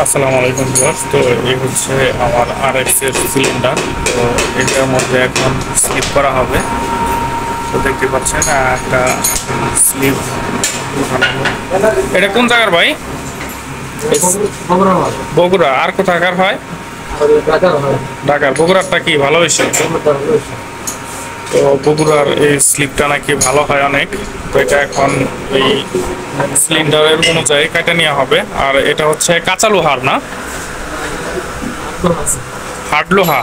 আসসালামু আলাইকুম ভিউয়ার্স। তো এই হচ্ছে আমার RX এর সিলিন্ডার। তো এটার মধ্যে এখন স্লিপ করা হবে। তো দেখতে পাচ্ছেন একটা স্লিপ। এটা কোন জায়গার ভাই? বগুড়া। আর কোথাকার হয়? ঢাকার। বগুড়ারটা কি ভালো হয়েছে? তো বগুড়ার এই স্লিপটা নাকি ভালো হয় অনেক। তো এটা এখন এই সিলিন্ডারের অনুযায়ী কেটে নেওয়া হবে। আর এটা হচ্ছে কাঁচা লোহার, না হার্ড লোহা?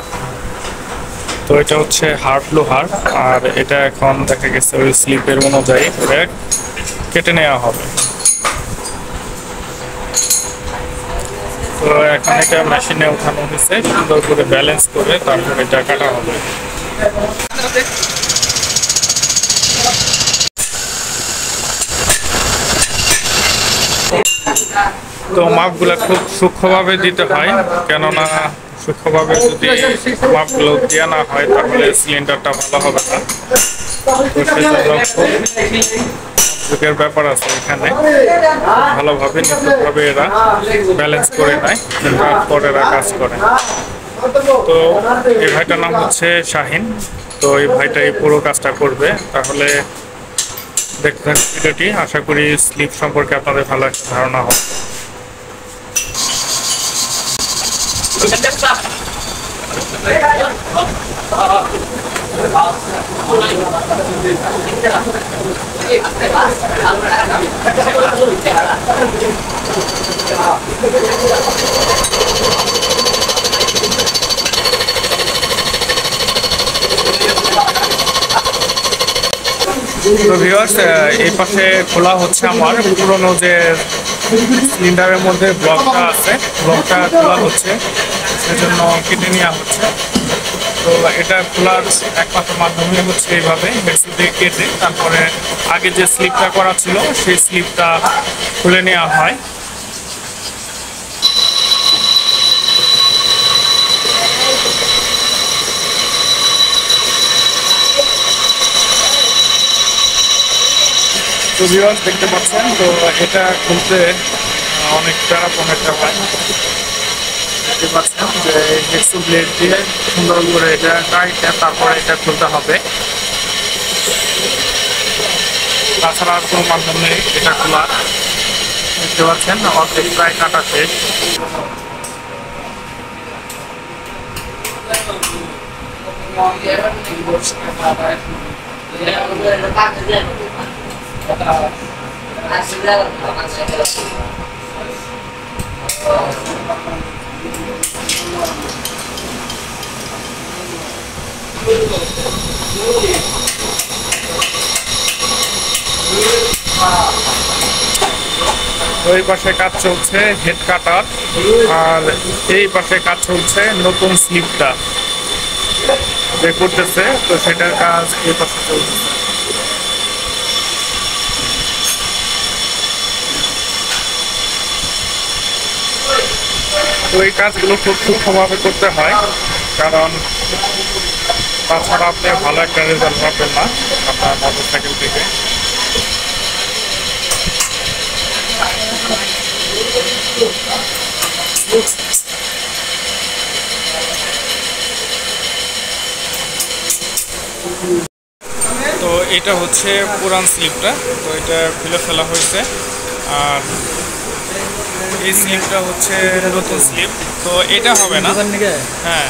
তো এটা হচ্ছে হার্ড লোহার। আর এটা এখন দেখা গেছে ওই স্লিপের অনুযায়ী করে কেটে নেওয়া হবে। তো এখন এটা মেশিনে উঠানো হয়েছে, সুন্দর করে ব্যালেন্স করে তারপর এটা কাটা হবে। তো মাপগুলো খুব সূক্ষ্মভাবে দিতে হয়, কেননা সূক্ষ্মভাবে যদি মাপগুলো দেওয়া না হয় তাহলে সিলিন্ডারটা ভালো হবে না। তো সেজন্য যুগের ব্যাপার আছে এখানে, ভালোভাবে নিখুঁতভাবে এরা ব্যালেন্স করে নেয়, তারপর এরা কাজ করে। তো এই ভাইটার নাম হচ্ছে শাহিন। তো এই ভাইটা এই পুরো কাজটা করবে। তাহলে দেখতে থাকুন ভিডিওটি, আশা করি স্লিপ সম্পর্কে আপনাদের ভালো একটা ধারণা হবে। তো ভিউয়ার্স, এই পাশে খোলা হচ্ছে আমার পুরনো যে সিলিন্ডারের মধ্যে ব্লকটা আছে, ব্লকটা খোলা হচ্ছে, সেজন্য কেটে নেওয়া হচ্ছে। তো এটা খোলার একমাত্র মাধ্যমে হচ্ছে এইভাবে মেশিন দিয়ে কেটে তারপরে আগে যে স্লিপটা করা ছিল সেই স্লিপটা খুলে নেওয়া হয়। তো ভিউয়ার্স দেখতে পাচ্ছেন, তো এটা খুলতে অনেকটা হয়। দেখতে পাচ্ছেন যে হেক্সো ব্লেড দিয়ে সুন্দর করে এটা কাটে তারপরে এটা খুলতে হবে। তাছাড়া আর কোনো মাধ্যম নেই এটা খোলার। দেখতে পাচ্ছেন অর্ধেক প্রায় কাটা শেষ। ওই পাশে কাজ চলছে হেড কাটার, আর এই পাশে কাজ চলছে নতুন স্লিপটা যে করতেছে, তো সেটার কাজ এই পাশে চলতেছে। তো এই কাজগুলো খুব সূক্ষ্মভাবে করতে হয়, কারণ তাছাড়া আপনি ভালো একটা রেজাল্ট পাবেন না আপনার মোটরসাইকেল থেকে। তো এটা হচ্ছে পুরান স্লিপটা, তো এটা খুলে ফেলা হয়েছে। আর এই স্লিপটা হচ্ছে নতুন স্লিপ, তো এটা হবে না। হ্যাঁ,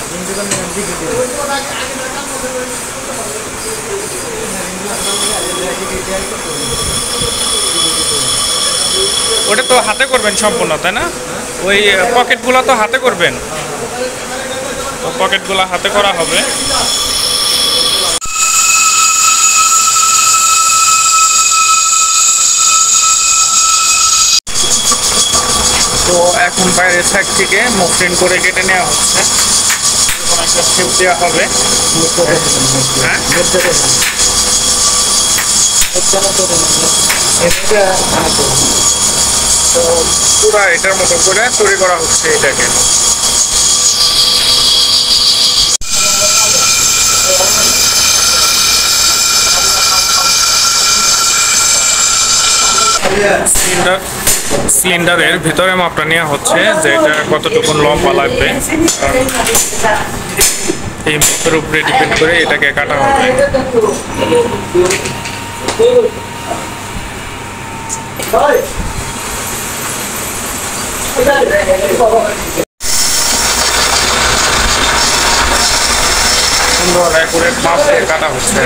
ওটা তো হাতে করবেন সম্পূর্ণ, তাই না? ওই পকেটগুলো তো হাতে করবেন, তো পকেটগুলো হাতে করা হবে। তো এখন বাইরের সাইড থেকে মসৃণ করে কেটে নেওয়া হচ্ছে, একটা শেপ দেওয়া হবে। হ্যাঁ, তো পুরা এটার মতো করে তৈরি করা হচ্ছে এটাকে। সিলিন্ডার সিলিন্ডারের ভিতরে মাপটা নেওয়া হচ্ছে যে এটা কতটুকু লম্বা লাগবে। এই মাপের উপরে ডিপেন্ড করে এটাকে কাটা হবে। সুন্দর অ্যাকুরেট মাপ দিয়ে কাটা হচ্ছে।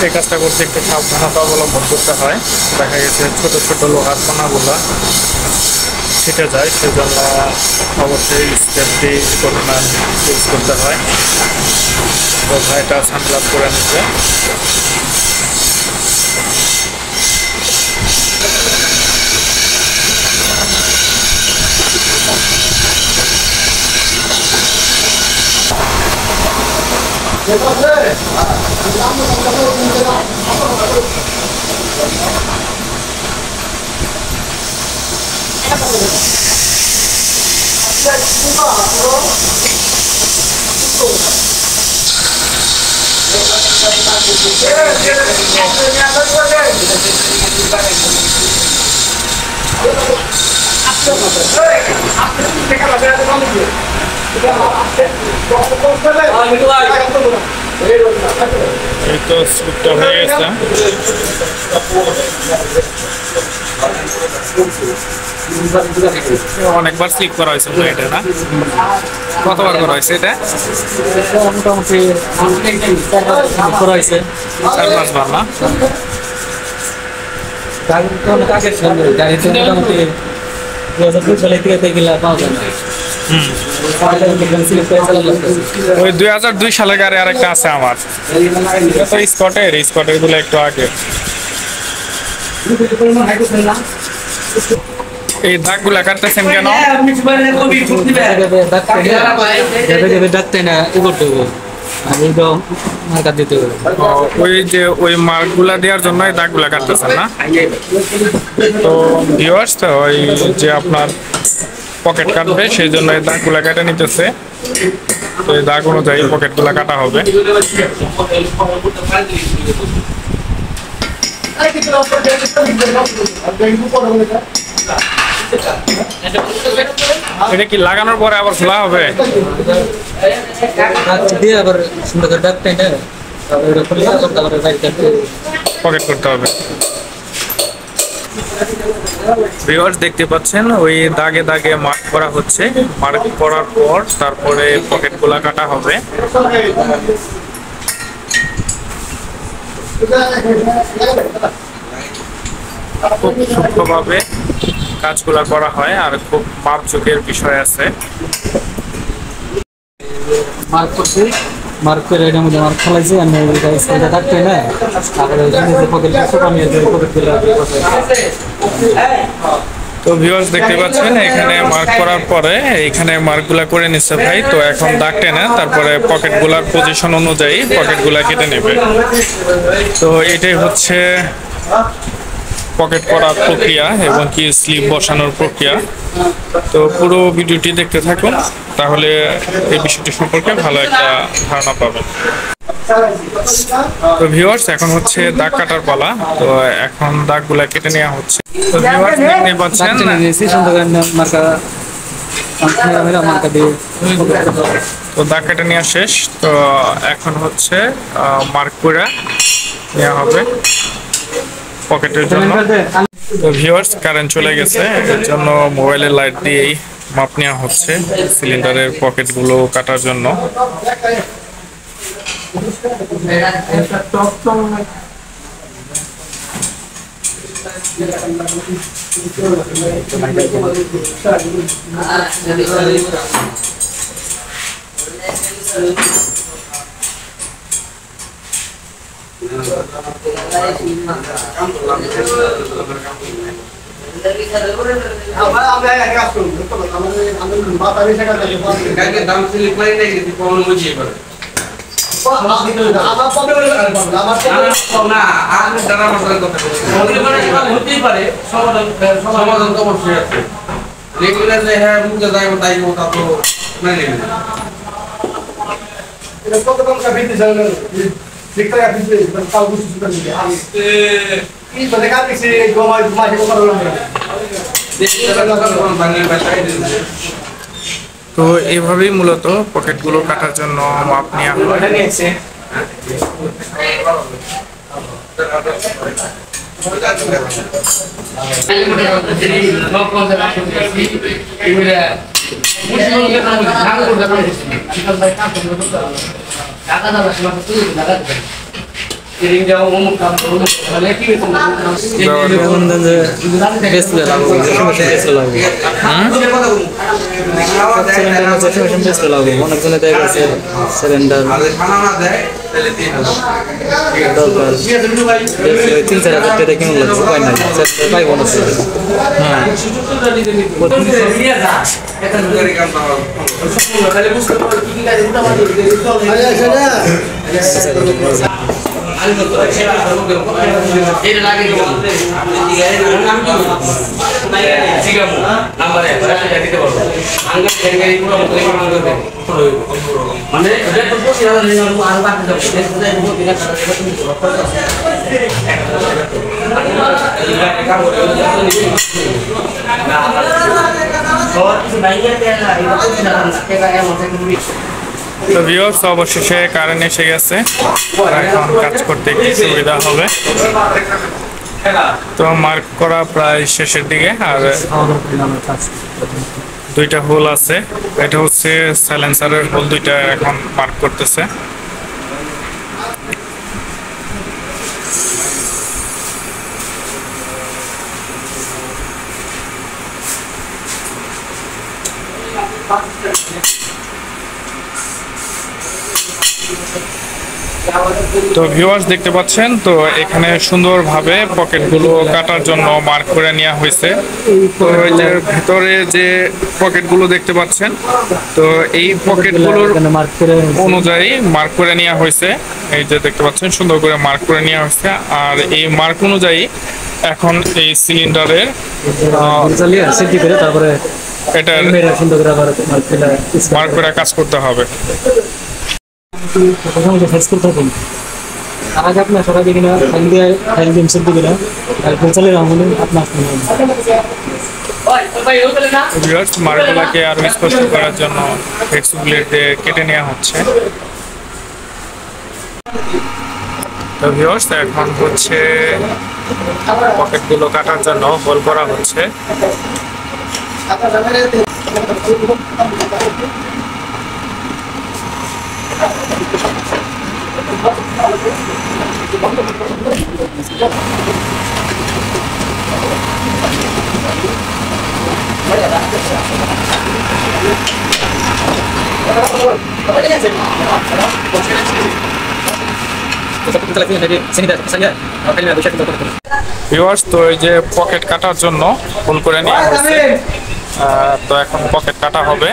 এই কাজটা করতে একটু সাবধানতা অবলম্বন করতে হয়। দেখা গেছে ছোট ছোট লোহার কণাগুলা ছিটে যায়, সেজন্য অবশ্যই স্টেপ দিয়ে পরিমাণ ইউজ করতে হয়। তো ভাইটা সানগ্লাস করে নিচ্ছে। এই তো স্লিপটা হয়ে গেছে। অনেকবার স্লিপ করা হয়েছে এটা না? কতবার করা হয়েছে এটা? মোটামুটি করা হয়েছে 4-5 বার না? গাড়িতে মোটামুটি 2002 সালে থেকে গেলে পাওয়া যায় না। ওই 2002 সালে গাড়ি আরেকটা আছে আমার, এটা তো স্কটের গুলো একটু আগে। এই দাগগুলা কাটতেছেন কেন? ডাকতে না করতে হবে, মার্কা দিতে হবে। ওই যে ওই মার্কগুলা দেওয়ার জন্য এই দাগগুলা কাটতেছেন না? তো ভিউয়ার্স, তো ওই যে আপনার পকেট কাটবে সেই জন্য এই দাগগুলা কেটে নিতেছে। তো এই দাগ অনুযায়ী পকেটগুলা কাটা হবে। এটা কি লাগানোর পরে আবার খোলা হবে? দিয়ে আবার সুন্দর করে ডাকতে না, পকেট করতে হবে। ভিউয়ার্স দেখতে পাচ্ছেন ওই দাগে দাগে মার্ক করা হচ্ছে। মার্ক করার পর তারপরে পকেটগুলা কাটা হবে। খুব সূক্ষ্মভাবে কাজগুলা করা হয় আর খুব মাপঝোঁকের বিষয় আছে। মার্ক করছি, মার্ক করে এটার মধ্যে মার্ক ফেলাইছি। আমি এটা ডাকতে না, তারপরে তো ভিউয়ার্স দেখতে পাচ্ছেন এখানে মার্ক করার পরে এখানে মার্কগুলা করে নিচ্ছে ভাই। তো এখন দাগ টেনে তারপরে পকেটগুলার পজিশন অনুযায়ী পকেটগুলা কেটে নেবে। তো এটাই হচ্ছে পকেট করার প্রক্রিয়া এবং কি স্লিপ বসানোর প্রক্রিয়া। তো পুরো ভিডিওটি দেখতে থাকুন, তাহলে এই বিষয়টি সম্পর্কে ভালো একটা ধারণা পাবেন। তো ভিউয়ার্স এখন হচ্ছে দাগ কাটার পালা। তো এখন দাগগুলা কেটে নেওয়া হচ্ছে। তো ভিউয়ার্স দেখতে পাচ্ছেন তো দাগ কেটে নেওয়া শেষ। তো এখন হচ্ছে মার্ক করে নেওয়া হবে পকেটের জন্য। তো ভিউয়ার্স কারেন্ট চলে গেছে, এর জন্য মোবাইলের লাইট দিয়েই মাপ নেওয়া হচ্ছে সিলিন্ডারের পকেটগুলো কাটার জন্য। তো এইভাবেই মূলত পকেটগুলো কাটার জন্য মাপ নেওয়া হয়। অনেকজনে দেয় গেছে সিলিন্ডার দরকার 3-4 হাজার টাকা কিনে লাগছে উপায় নাই পাইব না। তো ভিউয়ার্স অবশেষে কারেন্ট এসে গেছে, এখন কাজ করতে একটু সুবিধা হবে। তো মার্ক করা প্রায় শেষের দিকে, আর দুইটা হোল আছে, এটা হচ্ছে সাইলেন্সারের হোল, দুইটা এখন মার্ক করতেছে। তো ভিউয়ার্স দেখতে পাচ্ছেন, তো এখানে সুন্দরভাবে পকেটগুলো কাটার জন্য মার্ক করে নেওয়া হয়েছে। তো এই যে ভিতরে যে পকেটগুলো দেখতে পাচ্ছেন, তো এই পকেটগুলোর অনুযায়ী মার্ক করে নেওয়া হয়েছে। এই যে দেখতে পাচ্ছেন সুন্দর করে মার্ক করে নেওয়া হয়েছে, আর এই মার্ক অনুযায়ী এখন এই সিলিন্ডারের তারপরে এটা মার্ক করে কাজ করতে হবে। আগে আপনার সবাই দেখি না ফাইল দিন সব দিকে না চলে আপনার মার্কগুলোকে আরো স্পষ্ট করার জন্য ফ্লেক্সিবল দিয়ে কেটে নেওয়া হচ্ছে। তো ভিউয়ার্স এখন হচ্ছে পকেটগুলো কাটার জন্য হোল করা হচ্ছে। ভিউয়ার্স তো এই যে পকেট কাটার জন্য হোল করে নেওয়া হয়েছে, তো এখন পকেট কাটা হবে।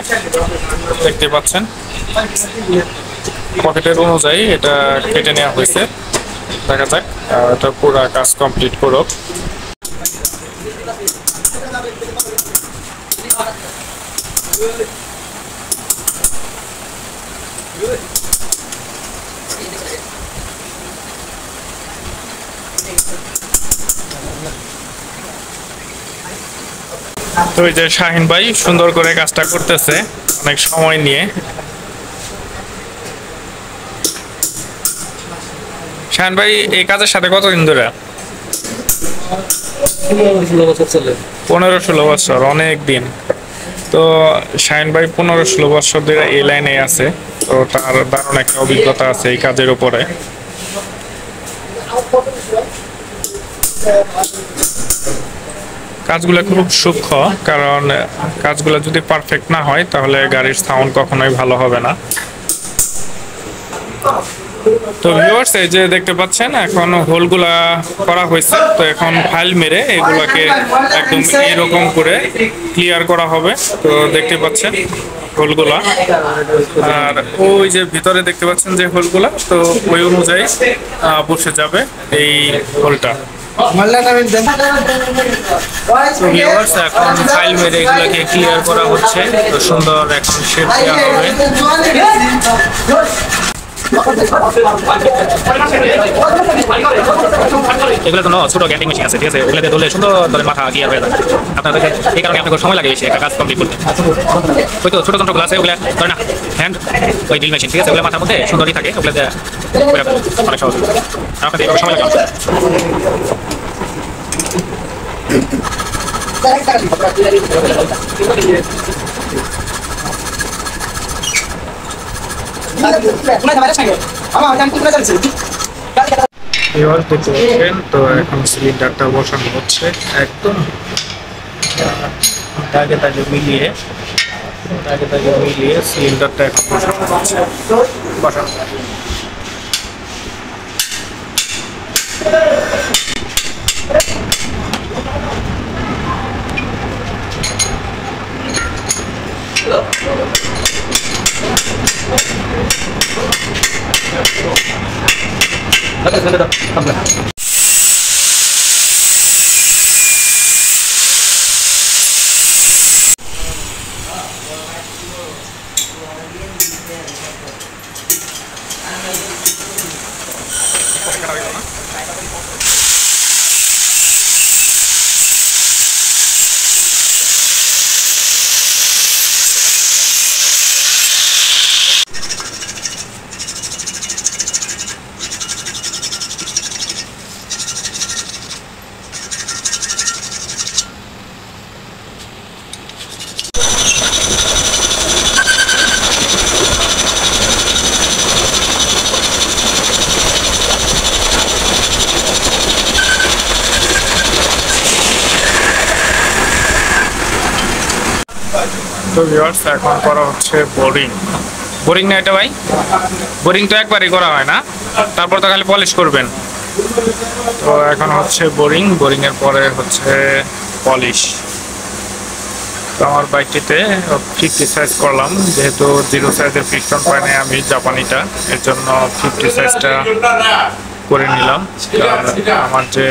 দেখতে পাচ্ছেন পকেটের অনুযায়ী এটা কেটে নেওয়া হয়েছে। দেখা যাক এটা পুরো কাজ কমপ্লিট করুক। তো এই যে শাহিন ভাই সুন্দর করে কাজটা করতেছে অনেক সময় নিয়ে। শাহিন ভাই এই কাজের সাথে কতদিন ধরে? 15-16 বছর, অনেক দিন। তো শাহিন ভাই 15-16 বছর ধরে এই লাইনে আছে, তো তার দারুণ একটা অভিজ্ঞতা আছে এই কাজের উপরে। কাজগুলো খুব সূক্ষ্ম, কারণ কাজগুলো যদি পারফেক্ট না হয় তাহলে গাড়ির সাউন্ড কখনোই ভালো হবে না। তো ভিউয়ার্স, এই যে দেখতে পাচ্ছেন এখন হোলগুলা করা হয়েছে, তো এখন ফাইল মেরে এগুলাকে একদম এরকম করে ক্লিয়ার করা হবে। তো দেখতে পাচ্ছেন হোলগুলা, আর ওই যে ভিতরে দেখতে পাচ্ছেন যে হোলগুলা, তো ওই অনুযায়ী বসে যাবে এই হোলটা। তো ভিউয়ার্স, এখন ফাইল মেরে এগুলোকে ক্লিয়ার করা হচ্ছে, তো সুন্দর এখন শেপ দেওয়া হবে। এগুলো কোনো ছোট গ্যান্ডিং মেশিন আছে, ঠিক আছে, ওগুলোতে ধরলে সুন্দর ধরে মাথা গিয়ার হয়ে যায় আপনাদের, এই কারণে আপনাকে সময় লাগে বেশি একটা কাজ কমপ্লিট করতে। ওই তো ছোট যন্ত্রগুলো আছে, ওগুলো ধরে না হ্যান্ড ওই ড্রিল মেশিন, ঠিক আছে, ওগুলো মাথার মধ্যে সুন্দরই থাকে, ওগুলোতে অনেক সহজ, আপনাদের এইভাবে সময় লাগে। এবার দেখতে পাচ্ছেন, তো এখন সিলিন্ডারটা বসানো হচ্ছে একদম দাগে দাগে মিলিয়ে সিলিন্ডারটা এখন বসানো হচ্ছে। বসানো তো ভিউয়ার্স, এখন করা হচ্ছে বোরিং না এটা ভাই? বোরিং তো একবারই করা হয় না, তারপর তো খালি পলিশ করবেন। তো এখন হচ্ছে বোরিং এর পরে হচ্ছে পলিশ। তো আমার বাইকটিতে 50 সাইজ করলাম, যেহেতু 0 সাইজের পিস্টন পাই নাই আমি জাপানিটা, এর জন্য 50 সাইজটা করে নিলাম। আমার যে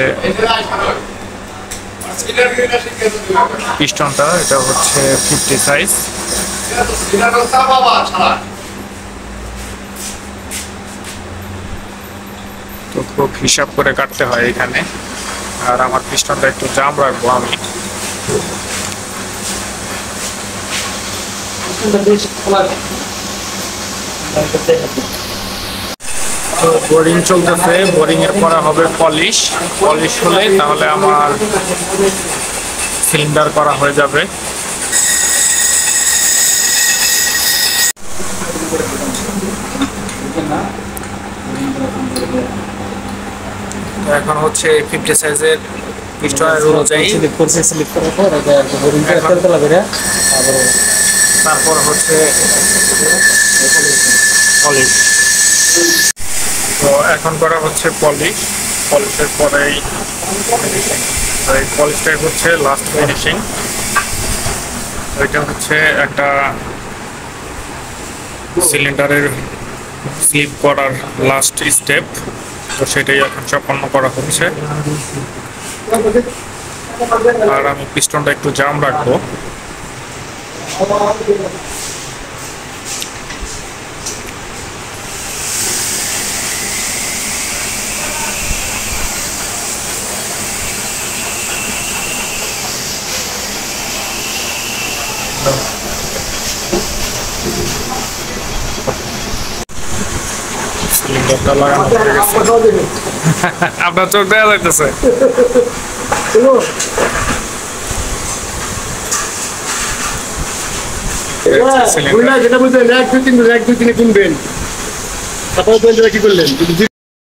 পিস্টনটা, এটা হচ্ছে 50 সাইজ। তো খুব হিসাব করে কাটতে হয় এখানে, আর আমার পিস্টনটা একটু জাম রাখবো আমি। তো বোরিং চলতেছে, বোরিং এর পরে হবে পলিশ হলে তাহলে আমার সিলিন্ডার করা হয়ে যাবে। এখন হচ্ছে 50 সাইজের পিস্টনের অনুযায়ী তারপর হচ্ছে পলিশ। তো এখন করা হচ্ছে পলিশের পরেই এই পলিশটাই হচ্ছে লাস্ট ফিনিশিং। এটা হচ্ছে একটা সিলিন্ডারের স্লিপ করার লাস্ট স্টেপ, তো সেটাই এখন সম্পন্ন করা হচ্ছে। আর আমি পিস্টনটা একটু জাম রাখবো। সিলিন্ডারটা লাগানো হয়ে গেছে। আপনার চোখ দেখা যাইতেছে। যেটা বলছেন 1 2 3 কিনবেন, তারপরে কি করলেন?